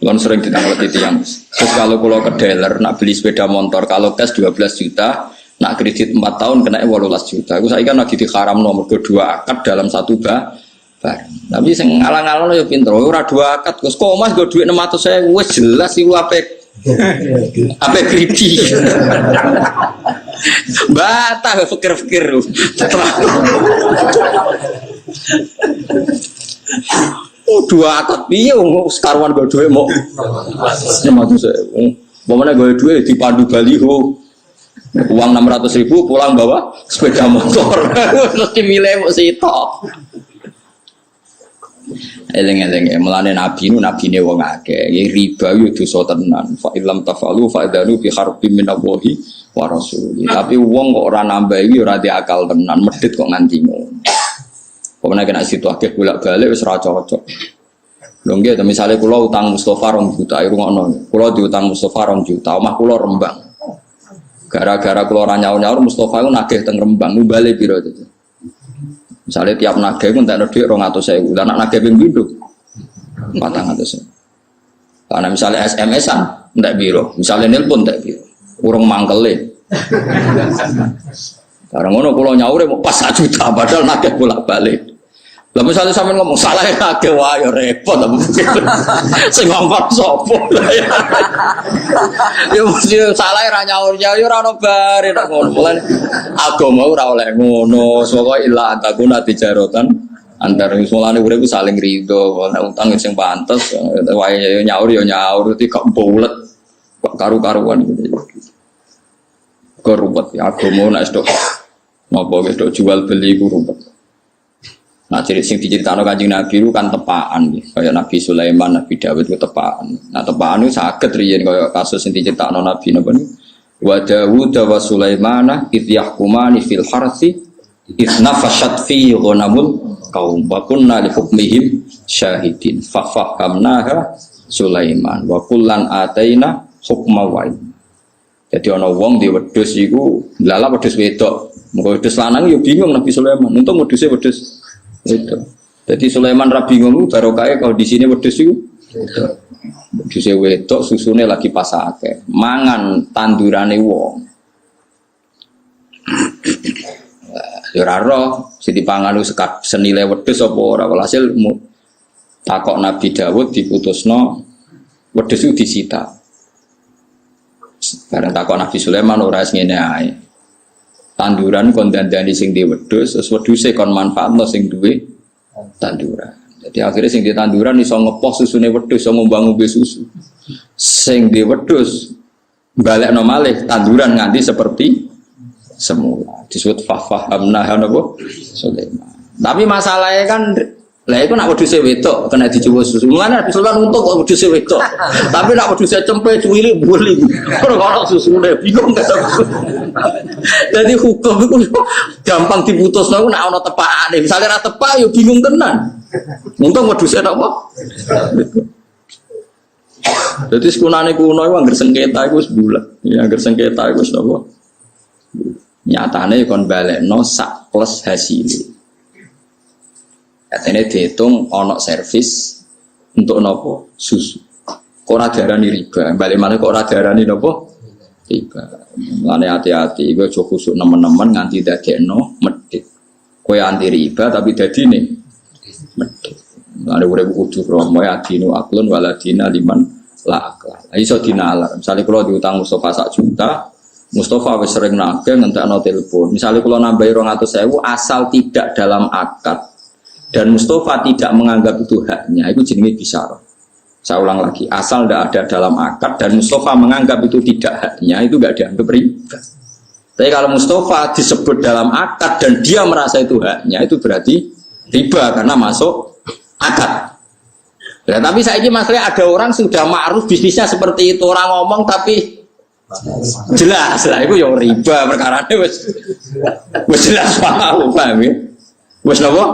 Kulon sering ditanglet yang. Terus kalau kulo ke dealer nak beli sepeda motor, kalau cash 12 juta, nak kredit 4 tahun kena 18 juta. Aku saya kan lagi dikaram nomor kedua akad dalam satu barang. Tapi sing ngalang-alang yo pinter. Ora dua akad, Gus. Kok Mas go dhuwit 600.000 wis jelas iku ape kriti. Bata fikir-fikir. Oh dua akad piye wong sekaruan go dhuwit mok 600.000. Pemene go dhuwit dipandu baliho. Uang 600.000 pulang bawa sepeda motor. Mesti milih mok sitok. Eleng-eleng melane nabi wong akeh riba yo dosa tenan fa illam tafalu fa idanu bi harbin minallahi wa rasuli tapi wong kok ora nambah iki ora diakal tenan medhit kok nganti ngono pemene kena situ akeh bolak-balik wis ora cocok lho nggih to misale kula utang Mustofa 2 juta rungokno kula diutang Mustofa 2 juta omah kula Rembang gara-gara kula ora nyaur-nyaur Mustofa ku nagih teng Rembang numbale piro itu. Misalnya tiap nagih pun tak ada duit 200.000, dan nak nagih pun binduk 400.000. Karena misalnya SMS-an tidak biro, misalnya nelpon tidak biro, kurang mangkelin. Karena ngono kalau nyaure mau pas 1 juta, padahal nagih bolak-balik. Lah misalnya sampean ngomong salah nagih wah ya repot, sing ngomong sopo. Ya mesti salah ra nyaur ya ora ono bare nek ngono. Mulane agama ora oleh ngono. Pokoke illa takuna tijarotan antar mulane urip saling rido, nek utang sing pantes wae nyaur ya nyaur iki gak bulet. Kok karu-karuan gitu. Kok ruwet ya agama nek stok napa wis jual beli ku ruwet. Nah, sing diceritakan Kanjeng Nabi itu kan tepaan, kayak Nabi Sulaiman, Nabi Dawud itu tepaan. Nah, tepaan itu saged riyen kaya kasus sing diceritakan Nabi napa niku. Wa Dawud wa Sulaiman idh yahkumani fil harthi idh nafashat fi ghanamul qaum wa kunna li hukmihim syahidin fa fahamnaha Sulaiman wa kullan ataina hukma wa ilma. Jadi ana wong di wedhus iku lala wedhus wedok. Muga wedhus lanang ya bingung Nabi Sulaiman. Untung wedhuse wedhus itu. Jadi Sulaiman ra bingung barokah kalau di sini wedhus iku. Wedhus wedok susune lagi pasake. Mangan tandurane wong. Ya ora roh sing dipangan senile wedhus apa ora walhasil takok Nabi Dawud diputusno wedhus iku disita. Bareng takok Nabi Sulaiman ora ngene ae. Tanduran kon dandani sing di wedhus, terus wedhuse kon manfaatno sing duwe tanduran. Jadi akhirnya sing di tanduran iso ngepos susune wedhus, iso ngombe susu. Sing di wedhus balekno malih tanduran nganti seperti semula. Disebut fahamna napa Sulaiman. Tapi masalahnya kan lah itu nak wedhuse wedok kena dicoba susu. Mulane bisa lan untung kok wedhuse wedok. Tapi nak wedhuse cempe cuwili buli. Ora susune bingung kan. Jadi hukum itu gampang diputusno nek ana tepakane. Misale ra tepak ya bingung tenan. Untung wedhuse napa? Jadi sekunane kuno iku anggere sengketa iku wis bulat. Ya anggere sengketa iku wis napa? Nyatane kon balekno sak plus hasilé. Katanya dihitung onok servis untuk nopo susu. Kok ora diarani riba, balik mana kok ora diarani nopo riba. Lane hati-hati, gue coba khusuk nemen-nemen nganti dadekno medhit. Kowe anti riba tapi dadine medhit. Lane urip kudu romo ya dinu aklun waladina liman la akal. Iso dinalar. Misale kula diutang Mustofa 1 juta, Mustofa wis sering nagih ngentekno telepon. Misale kula nambahi 200.000 asal tidak dalam akad. Dan Mustofa tidak menganggap itu haknya, itu jenenge bisyarah. Saya ulang lagi, asal tidak ada dalam akad dan Mustofa menganggap itu tidak haknya, itu tidak dianggap riba. Tapi kalau Mustofa disebut dalam akad dan dia merasa itu haknya, itu berarti riba karena masuk akad. Nah, tapi saya ini masalahnya ada orang sudah ma'ruf bisnisnya seperti itu, orang ngomong tapi jelas lah, itu yang riba perkara ini wes jelas paham ya? Wes apa?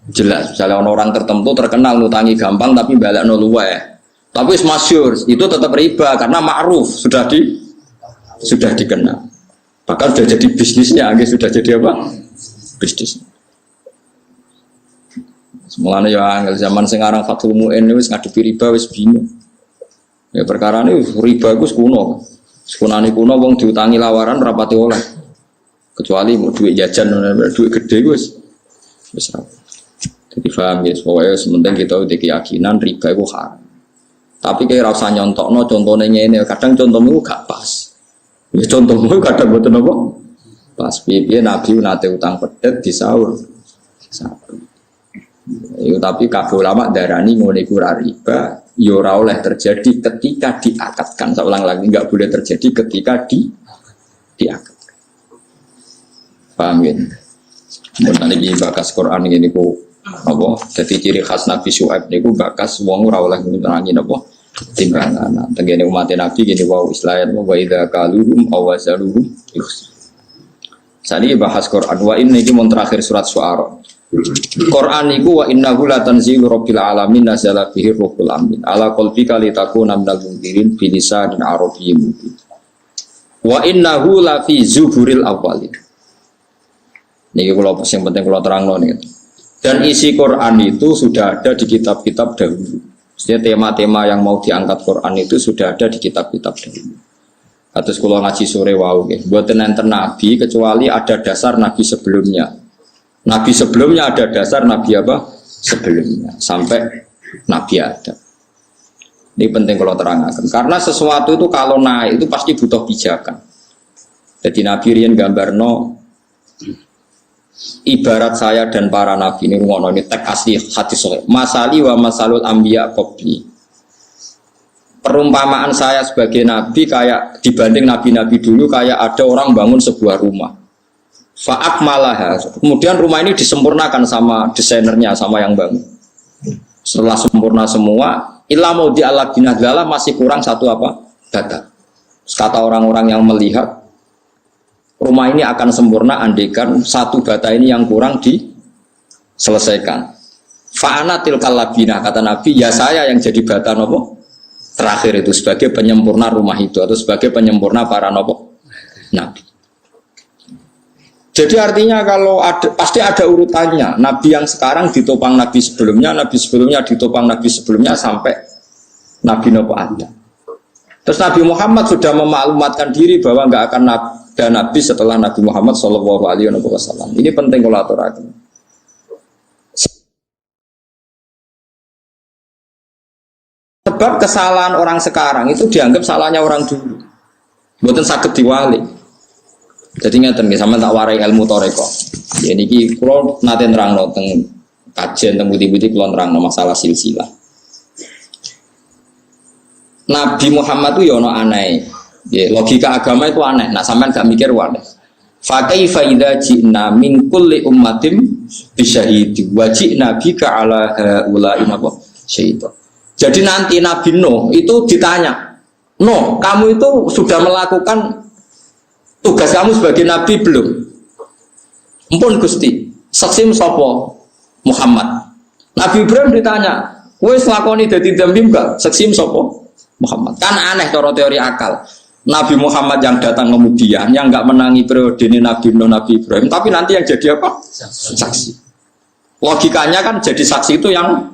Jelas, misalnya orang tertentu terkenal nutangi gampang tapi balik luwe. Tapi masyhur itu tetap riba karena ma'ruf sudah dikenal. Bahkan sudah jadi bisnisnya, sudah jadi apa? Bisnis. Mulane ya angel zaman sing aran Fathul Muin wis ngadepi riba wis bingung. Ya perkara ini riba iku kuno. Sekunane kuno wong diutangi lawaran rapati oleh. Kecuali mau duit jajan duit gede wis ora. Jadi paham ya, pokoknya sementing kita udah keyakinan riba itu haram. Tapi kayak rasa nyontokno contohnya ini, kadang contohmu gak pas. Ya contohmu kadang betul apa? Pas piye Nabi nate utang pedet di sahur. Ya, tapi kabeh ulama darani ngene iku riba, ya ora oleh terjadi ketika diakatkan. Saya ulang lagi, enggak boleh terjadi ketika diakatkan. Paham ya? Mun iki bakas Quran ngene iku apa? Jadi ciri khas Nabi Syuaib niku bakas wong ora oleh ngurangi napa timbangan. Tengene umat Nabi gini wa islayan wa idza kaluhum aw wazaluhum. Sani bahas Quran wa ini iki mun terakhir surat Syuara. Quran niku wa innahu la tanzilu rabbil alamin nazala bihi ruhul amin ala qalbika litakuna minal munzirin bi lisanin arabiyyin mubin. Wa innahu la fi zuburil awwalin. Niki kula sing penting kula terangno niki. Dan isi Quran itu sudah ada di kitab-kitab dahulu. Maksudnya tema-tema yang mau diangkat Quran itu sudah ada di kitab-kitab dahulu. Atus kalau ngaji sore wau nggih, mboten enten nabi kecuali ada dasar nabi sebelumnya. Nabi sebelumnya ada dasar nabi apa? Sebelumnya sampai nabi Adam. Ini penting kalau terangkan. Karena sesuatu itu kalau naik itu pasti butuh pijakan. Jadi Nabi riyen gambarno ibarat saya dan para nabi ini ngono ini teks asli hadis sahih. Masali wa masalul anbiya qabli. Perumpamaan saya sebagai nabi kayak dibanding nabi-nabi dulu kayak ada orang bangun sebuah rumah. Fa'akmalaha. Kemudian rumah ini disempurnakan sama desainernya, sama yang bangun. Setelah sempurna semua, illa maudi ala binadzalah masih kurang satu apa? Data. Kata orang-orang yang melihat rumah ini akan sempurna andaikan satu bata ini yang kurang diselesaikan. Fa'ana tilkal labina, kata Nabi, ya saya yang jadi bata nopo terakhir itu sebagai penyempurna rumah itu atau sebagai penyempurna para nopo Nabi. Jadi artinya kalau ada, pasti ada urutannya. Nabi yang sekarang ditopang Nabi sebelumnya ditopang Nabi sebelumnya sampai Nabi nopo ada. Terus Nabi Muhammad sudah memaklumatkan diri bahwa nggak akan ada Nabi setelah Nabi Muhammad Shallallahu Alaihi Wasallam. Ini penting kalau aturakan. Sebab kesalahan orang sekarang itu dianggap salahnya orang dulu. Bukan sakit diwali. Jadi ngeten nggih sampean tak warai ilmu toreko. Ya niki kula nate nerangno teng kajian teng budi-budi kula nerangno masalah silsilah. Nabi Muhammad itu ya ono aneh. Ya, logika agama itu aneh. Nah, sampean gak mikir aneh. Fa kaifa idza ji'na min kulli ummatin bisyahidi wa ji'na bika ala haula'i syaitan. Jadi nanti Nabi Nuh itu ditanya, "Nuh, kamu itu sudah melakukan tugas kamu sebagai nabi belum?" Ampun Gusti, saksim sapa? Muhammad. Nabi Ibrahim ditanya, "Wis lakoni dadi dambi enggak?" Saksim sapa? Muhammad. Kan aneh cara teori akal. Nabi Muhammad yang datang kemudian yang enggak menangi periode ini Nabi Nuh, Nabi Ibrahim, tapi nanti yang jadi apa? Saksi. Logikanya kan jadi saksi itu yang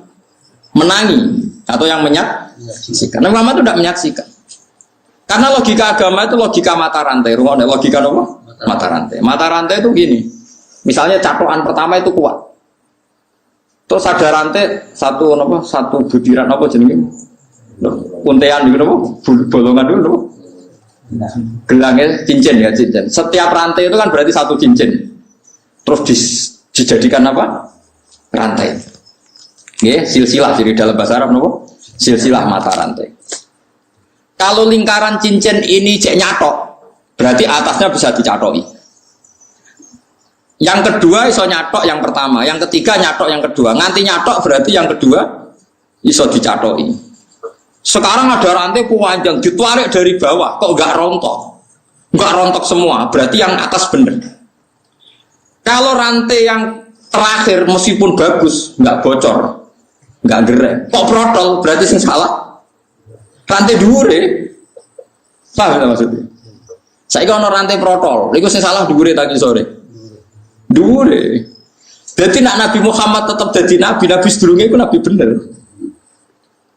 menangi atau yang menyaksikan. Nabi Muhammad itu tidak menyaksikan. Karena logika agama itu logika mata rantai. Logika apa? Mata rantai. Mata rantai itu gini. Misalnya catokan pertama itu kuat. Terus ada rantai satu butiran apa jenenge? Untean gitu apa? Bolongan dulu apa? Gelangnya cincin ya cincin. Setiap rantai itu kan berarti satu cincin. Terus dijadikan apa? Rantai. Ya, silsilah jadi dalam bahasa Arab apa? Silsilah mata rantai. Kalau lingkaran cincin ini cek nyatok, berarti atasnya bisa dicatoki. Yang kedua iso nyatok yang pertama, yang ketiga nyatok yang kedua. Nganti nyatok berarti yang kedua iso dicatoki. Sekarang ada rantai panjang ditarik dari bawah, kok enggak rontok? Enggak rontok semua, berarti yang atas bener. Kalau rantai yang terakhir meskipun bagus, enggak bocor, enggak gerek, kok protol, berarti sing salah. Rantai dhuwure. Paham maksudnya? Saiki ana rantai protol, iku sing salah dhuwure ta sore. Dhuwure. Jadi nak Nabi Muhammad tetap jadi nabi, nabi sedurunge iku nabi bener.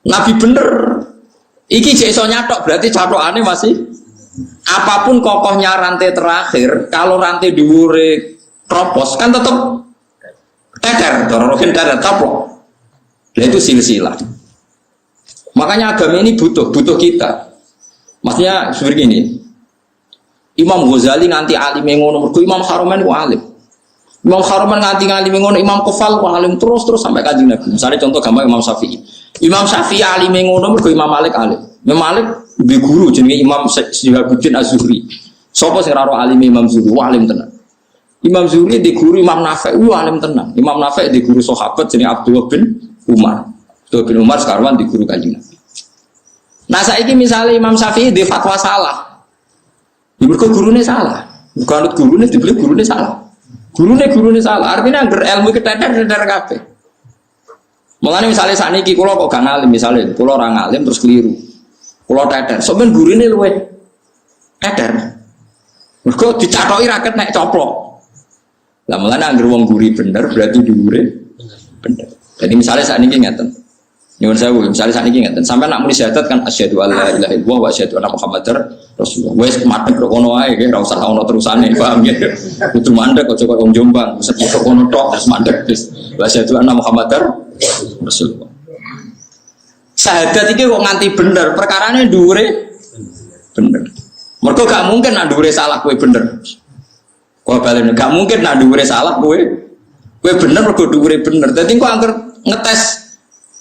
Nabi bener. Iki jek iso nyatok berarti catokane masih apapun kokohnya rantai terakhir, kalau rantai dhuwure kropos kan tetap teter, dorokin teter taplok. Nah itu silsilah. Makanya agama ini butuh kita. Maksudnya seperti ini. Imam Ghazali nganti alim ngono, mergo Imam Haromen ku alim. Imam Haromen nganti alim ngono, Imam Kufal ku alim terus sampai Kanjeng Nabi. Misalnya contoh gampang Imam Syafi'i. Imam Syafi'i alim ngono mergo Imam Malik alim. Imam Malik di guru jenenge Imam Syihabuddin Az-Zuhri. Sapa sing ora alim Imam Zuhri? Alim tenan. Imam Zuhri di guru Imam Nafi', alim tenan. Imam Nafi' di guru sahabat jenenge Abdullah bin Umar. Abdullah bin Umar sekarang di guru Kanjeng Nabi. Nah saiki misalnya Imam Syafi'i di fatwa salah. Mergo gurune salah. Bukan gurune dibeli gurune salah. Gurune salah. Artinya angger ilmu keteter kabeh. Mulane misalnya sakniki kula kok gak ngalim misalnya, kula ora ngalim terus keliru. Kula teter, sampeyan gurine luwe teter. Mergo dicatoki raket nek coplok. Lah mulane angger wong guri bener berarti dhuwure bener. Jadi misalnya sakniki ngeten. Nyuwun sewu, misalnya sakniki ngeten, sampeyan nak muni syahadat kan asyhadu alla ilaha illallah wa asyhadu anna muhammadar rasulullah. Wis madhep kok ngono ae nggih, ora usah ono terusane, paham nggih. Kudu mandek kok kok wong Jombang, kok ngono tok terus mandek wis. Wa asyhadu anna muhammadar rasulullah. Syahadat iki kok nganti bener, perkarane dhuwure bener. Mergo gak mungkin nak dhuwure salah kowe bener. Kowe balen gak mungkin nak dhuwure salah kowe bener mergo dhuwure bener. Dadi kok angger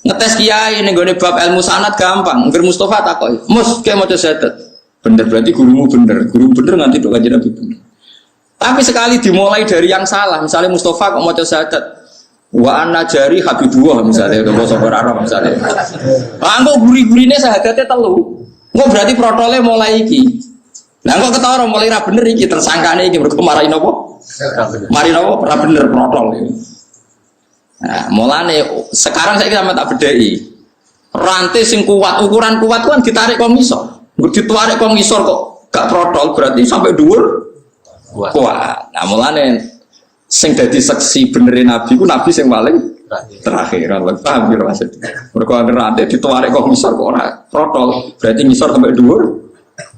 ngetes kiai ning gone bab ilmu sanad gampang. Ngger Mustofa takoki, "Mus, kiai maca syahadat." Bener berarti gurumu bener. Guru bener nganti tok Kanjeng Nabi bener. Tapi sekali dimulai dari yang salah, misalnya Mustofa kok maca syahadat, wa anna jari habibullah misalnya, bahasa Arab misalnya. Ah kok guri-gurine syahadatnya telu. Kok berarti protole mulai iki. Lah kok ketara mulai ra bener iki tersangkane iki mergo marahi napa? Mari napa ora bener protol iki. Nah, mulane sekarang saya sama tak bedai. Rantai sing kuat, ukuran kuat kan ditarik kok ngisor. Ditarik kok ngisor kok gak protol berarti sampai dhuwur kuat. Nah, mulane sing dadi seksi benerin Nabi ku Nabi sing paling terakhir. Paham kira maksud. Mergo rantai ditarik kok ngisor kok ora protol, berarti ngisor sampai dhuwur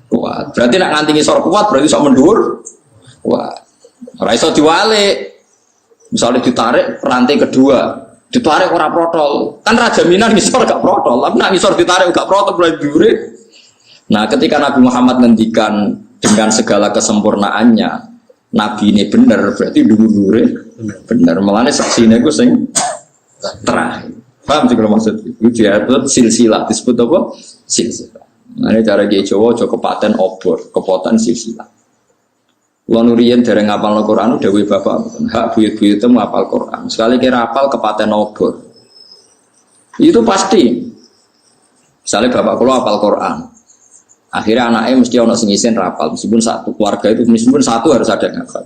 kuat. Berarti nek nganti ngisor kuat berarti sok mendhuwur kuat. Ora iso diwalik. Misalnya ditarik rantai kedua, ditarik ora protol, kan raja minan ngisor gak protol, tapi nak ngisor ditarik gak protol berarti dhuwure. Nah, ketika Nabi Muhammad ngendikan dengan segala kesempurnaannya, Nabi ini bener berarti dhuwure bener. Mulane saksine iku sing terakhir. Paham sih kalau maksud itu disebut silsilah, disebut apa? Silsilah. Nah, ini cara Kiai Jawa aja kepaten obor, kepoten silsilah. Kulo nuriyen dereng ngapal Al-Qur'an dawuh bapak hak buyut-buyut itu ngapal Qur'an. Sekali kira hafal kepaten obor. Itu pasti. Misalnya bapak kulo hafal Qur'an. Akhirnya anaknya mesti ono sing isin hafal, meskipun satu keluarga itu meskipun satu harus ada yang hafal.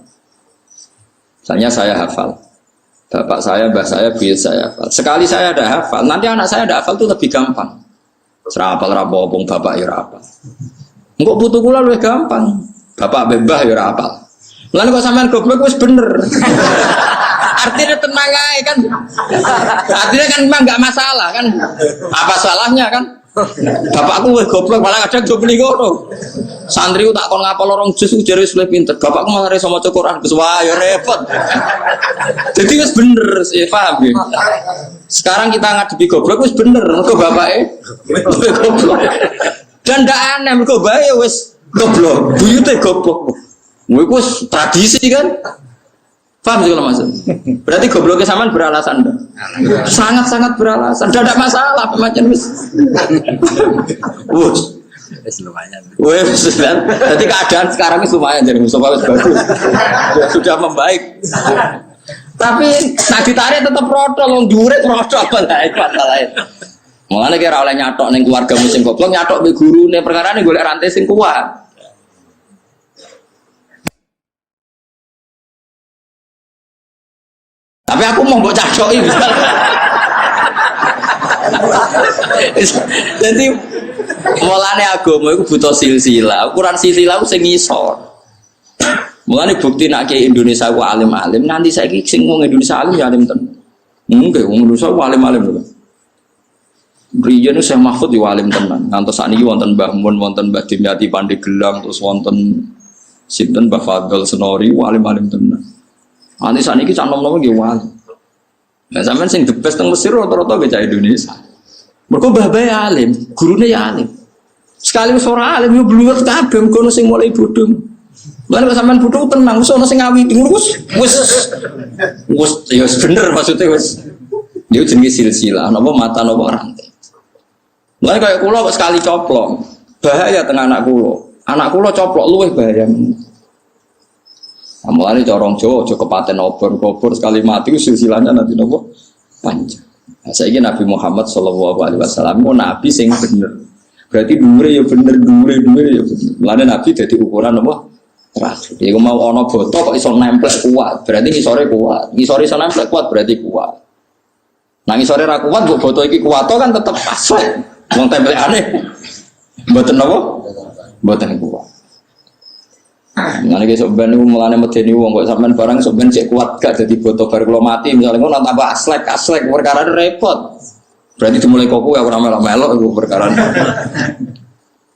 Misalnya saya hafal. Bapak saya, mbah saya, buyut saya hafal. Sekali saya ada hafal, nanti anak saya ada hafal itu lebih gampang. Serapal rapopong bapak ya hafal. Engko putu kula luwih gampang. Bapak bebah ya ora apal. Lan kok sampean goblok wis bener. Artinya tenang aja kan. Artinya kan memang enggak masalah kan. Apa salahnya kan? Bapakku wis goblok malah kadang do muni ngono. Santri tak kon ngapal lorong jus ujare wis pinter. Bapakku malah iso maca Quran wis wah ya repot. Jadi wis bener, ya paham ya. Sekarang kita ngadepi goblok wis bener mergo bapake goblok. Dan ndak aneh mergo bae wis goblok, buyutnya goblok. Itu tradisi kan? Paham sih kalau maksud? Berarti gobloknya sama beralasan dah. Sangat-sangat beralasan. Tidak ada masalah macam wis. Wis lumayan. Wis kan. Jadi keadaan sekarang ini lumayan jadi Mustafa wis bagus. Sudah membaik. Tapi nak ditarik tetap protol, wong dhuwure protol apa lain. Mulane kira oleh nyatok ning keluarga sing goblok nyatok mbek gurune perkarane golek rantai sing kuat. Tapi aku mau mbok cacoki. Jadi mulane agama iku butuh silsilah. Ukuran silsilah ku sing ngisor. Mulane bukti nak ke Indonesia ku alim-alim, nanti saiki sing wong Indonesia alim ya alim tenan. Nggih, wong Indonesia ku alim-alim lho. Riyen Syekh Mahfud yo alim tenan. Ngantos sakniki wonten Mbah Mun, wonten Mbah Dimyati Pandeglang, terus wonten sinten Mbah Fadl Senori, alim-alim tenan. Nanti sakniki cak nom-nom nggih wali. Lah sampean sing the best teng Mesir rata-rata ge cah Indonesia. Mergo mbah-mbah alim, gurune ya alim. Sekali wis ora alim yo bluwet kabeh kono sing mulai bodho. Lan kok sampean bodho tenang, wis ana sing ngawiti ngono wis ya bener maksudnya wis. Dia jenenge silsilah, napa mata napa rantai. Lan kaya kula kok sekali coplok, bahaya teng anak kula. Anak kula coplok luwih bahaya. Mulane corong Jawa aja kepaten obor-obor sekali mati silsilahnya nanti napa panjang. Nah, saiki Nabi Muhammad sallallahu alaihi wasallam ku nabi sing bener. Berarti dhuwure ya bener, dhuwure ya bener. Mulane Nabi dadi ukuran apa? Terakhir. Iku mau ana boto kok iso nempel kuat, berarti ngisore kuat. Ngisore iso nempel kuat berarti kuat. Nah ngisore ra kuat kok boto iki kuat kan tetep pas. Wong tempelane mboten napa? Mboten kuat. Mulane ki sok ben mulane medeni wong kok sampean barang sok ben cek kuat gak dadi boto bar kula mati misale ngono tambah aslek perkara repot. Berarti dimulai koku ya ora melok iku perkara.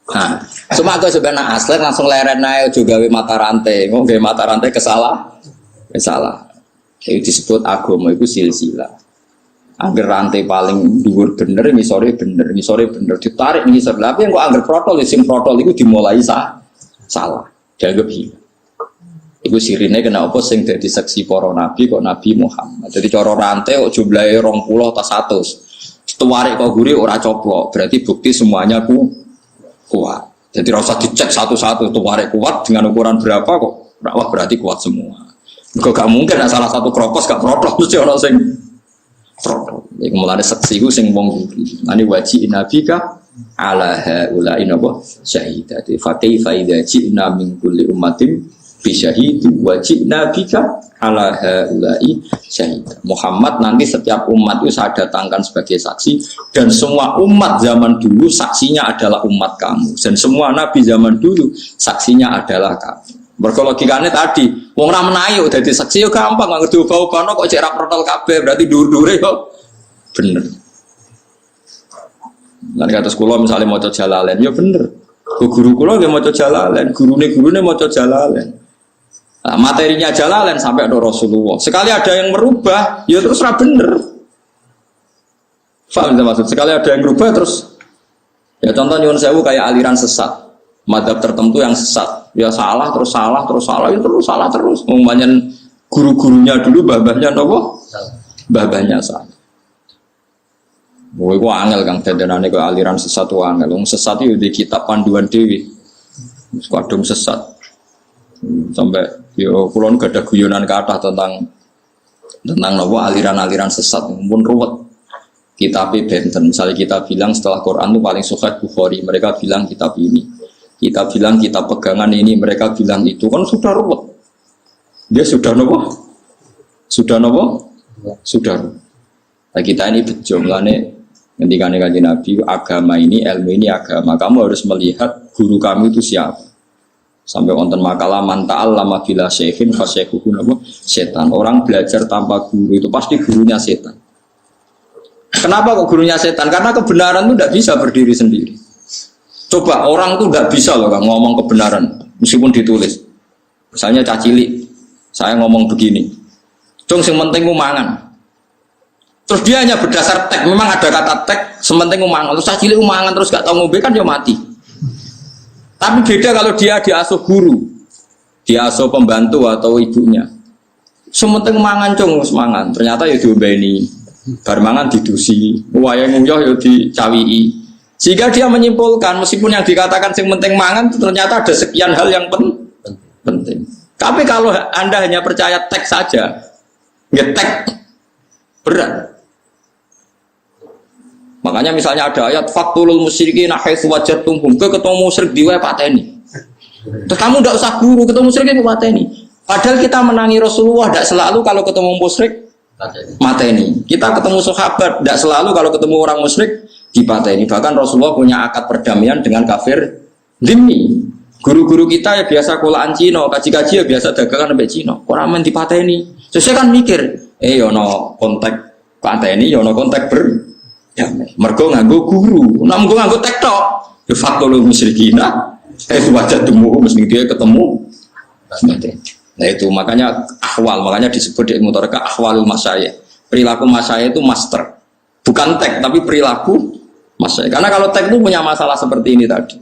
Nah, cuma aku sebenarnya asli langsung leren aja juga gawe mata rantai, ngomong gawe mata rantai kesalah. Itu disebut agama itu silsilah. Angger rantai paling dhuwur bener, ngisore bener, ditarik ngisor. Tapi yang kok angger protol, sing protol itu dimulai salah, dianggap hilang. Iku sirine kena apa sing dadi saksi para nabi kok Nabi Muhammad. Jadi cara rantai kok jumlahe 20 ta 100. Tuwarik kok guri ora coplok, berarti bukti semuanya kuat. Jadi rasa dicek satu-satu tuwarik kuat dengan ukuran berapa kok? Wah berarti kuat semua. Kok gak mungkin salah satu kropos gak protol mesti ana sing protol. Iku mulane saksi ku sing wong guri. Mane waji nabika ala haula inaba syahidati. Fa kaifa idza ji'na min kulli ummatin bi syahidi wa ji'na bika ala haula'i syahid. Muhammad nanti setiap umat itu saya datangkan sebagai saksi dan semua umat zaman dulu saksinya adalah umat kamu dan semua nabi zaman dulu saksinya adalah kamu. Berkologikane tadi wong ra menayu dadi saksi yo gampang nggak diubah-ubahno kok cek ra protol kabeh berarti dhuwur-dhuwure kok bener. Lan kata sekolah misalnya maca Jalalain ya bener. Guru kula nggih maca Jalalain, gurune maca Jalalain. Nah, materinya Jalalain sampai ada Rasulullah. Sekali ada yang merubah, ya terus ra bener. Paham maksud? Sekali ada yang merubah terus. Ya contoh nyuwun sewu kayak aliran sesat, madzhab tertentu yang sesat. Ya salah terus salah terus salah itu terus salah terus. Umpamanya guru-gurunya dulu babahnya nopo? Babahnya salah. Kowe ku angel Kang dadanane kok aliran sesat ku angel. Wong sesat itu di kitab panduan dewi. Kadung sesat. Sampai yo kulon gak ada guyonan kata tentang nopo aliran-aliran sesat pun ruwet. Kitab benten misalnya kita bilang setelah Quran itu paling sahih Bukhari, mereka bilang kitab ini. Kita bilang kitab pegangan ini, mereka bilang itu kan sudah ruwet. Dia sudah nopo? Sudah nopo? Sudah. Nah, kita ini bejo melane ngendikane Kanjeng Nabi, agama ini, ilmu ini agama. Kamu harus melihat guru kamu itu siapa. Sampai wonten makalah man ta'allama bila syekhin fa syekhuhu setan. Orang belajar tanpa guru itu pasti gurunya setan. Kenapa kok gurunya setan? Karena kebenaran itu tidak bisa berdiri sendiri. Coba orang itu tidak bisa loh ngomong kebenaran meskipun ditulis. Misalnya cacili, saya ngomong begini. Dong yang penting umangan. Terus dia hanya berdasar teks. Memang ada kata teks, sementing umangan. Terus cacili umangan terus gak tahu ngombe kan dia mati. Tapi beda kalau dia diasuh guru, diasuh pembantu atau ibunya. Sementing mangan cung semangan. Ternyata ya diombeni, bar mangan didusi, wayang nguyah ya dicawii. Sehingga dia menyimpulkan meskipun yang dikatakan sing penting mangan ternyata ada sekian hal yang penting. Tapi kalau Anda hanya percaya teks saja, ngetek berat. Makanya misalnya ada ayat faktulul musyrikin haitsu wajadtumhum, ketemu musyrik diwe pateni. Terus kamu tidak usah guru ketemu musyrik itu pateni. Padahal kita menangi Rasulullah tidak selalu kalau ketemu musyrik mateni. Kita ketemu sahabat tidak selalu kalau ketemu orang musyrik dipateni. Bahkan Rasulullah punya akad perdamaian dengan kafir dhimmi. Guru-guru kita ya biasa kolaan Cina, kaji-kaji ya biasa dagangan sampai Cina. Orang men dipateni. Sesuai kan mikir, yono kontak pateni, yono kontak ya, mergo nganggo guru. Nek mergo nganggo tektok, ya faktulul musyrikina. Wajah temu mesti dia ketemu. Nah itu makanya ahwal, makanya disebut di ilmu tarekat ahwalul masyayikh. Perilaku masyayikh itu master. Bukan tek tapi perilaku masyayikh. Karena kalau tek itu punya masalah seperti ini tadi.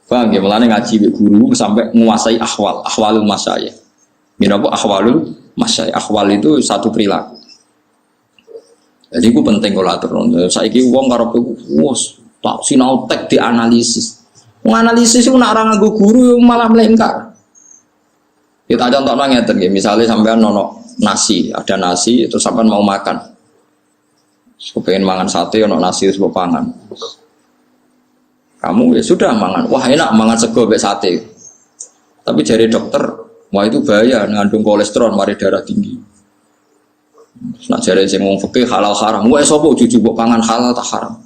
Bang, ya mulane ngaji guru sampai menguasai ahwalul masyayikh. Minapa ahwalul masyayikh? Ahwal itu satu perilaku. Jadi itu penting kalau aturun. Saiki wong karo wis tak sinau tek dianalisis. Menganalisis itu nak orang nganggo guru malah melengkar. Kita contohnya ngeten nggih, misalnya sampean nono nasi, ada nasi itu sampean mau makan. Kepengen mangan sate ono nasi wis pangan. Kamu ya sudah mangan, wah enak mangan sego mbek sate. Tapi jari dokter, wah itu bahaya, mengandung kolesterol, mari darah tinggi. Nak jari sing wong fikih halal haram, wah sapa cucu mbok pangan halal tak haram.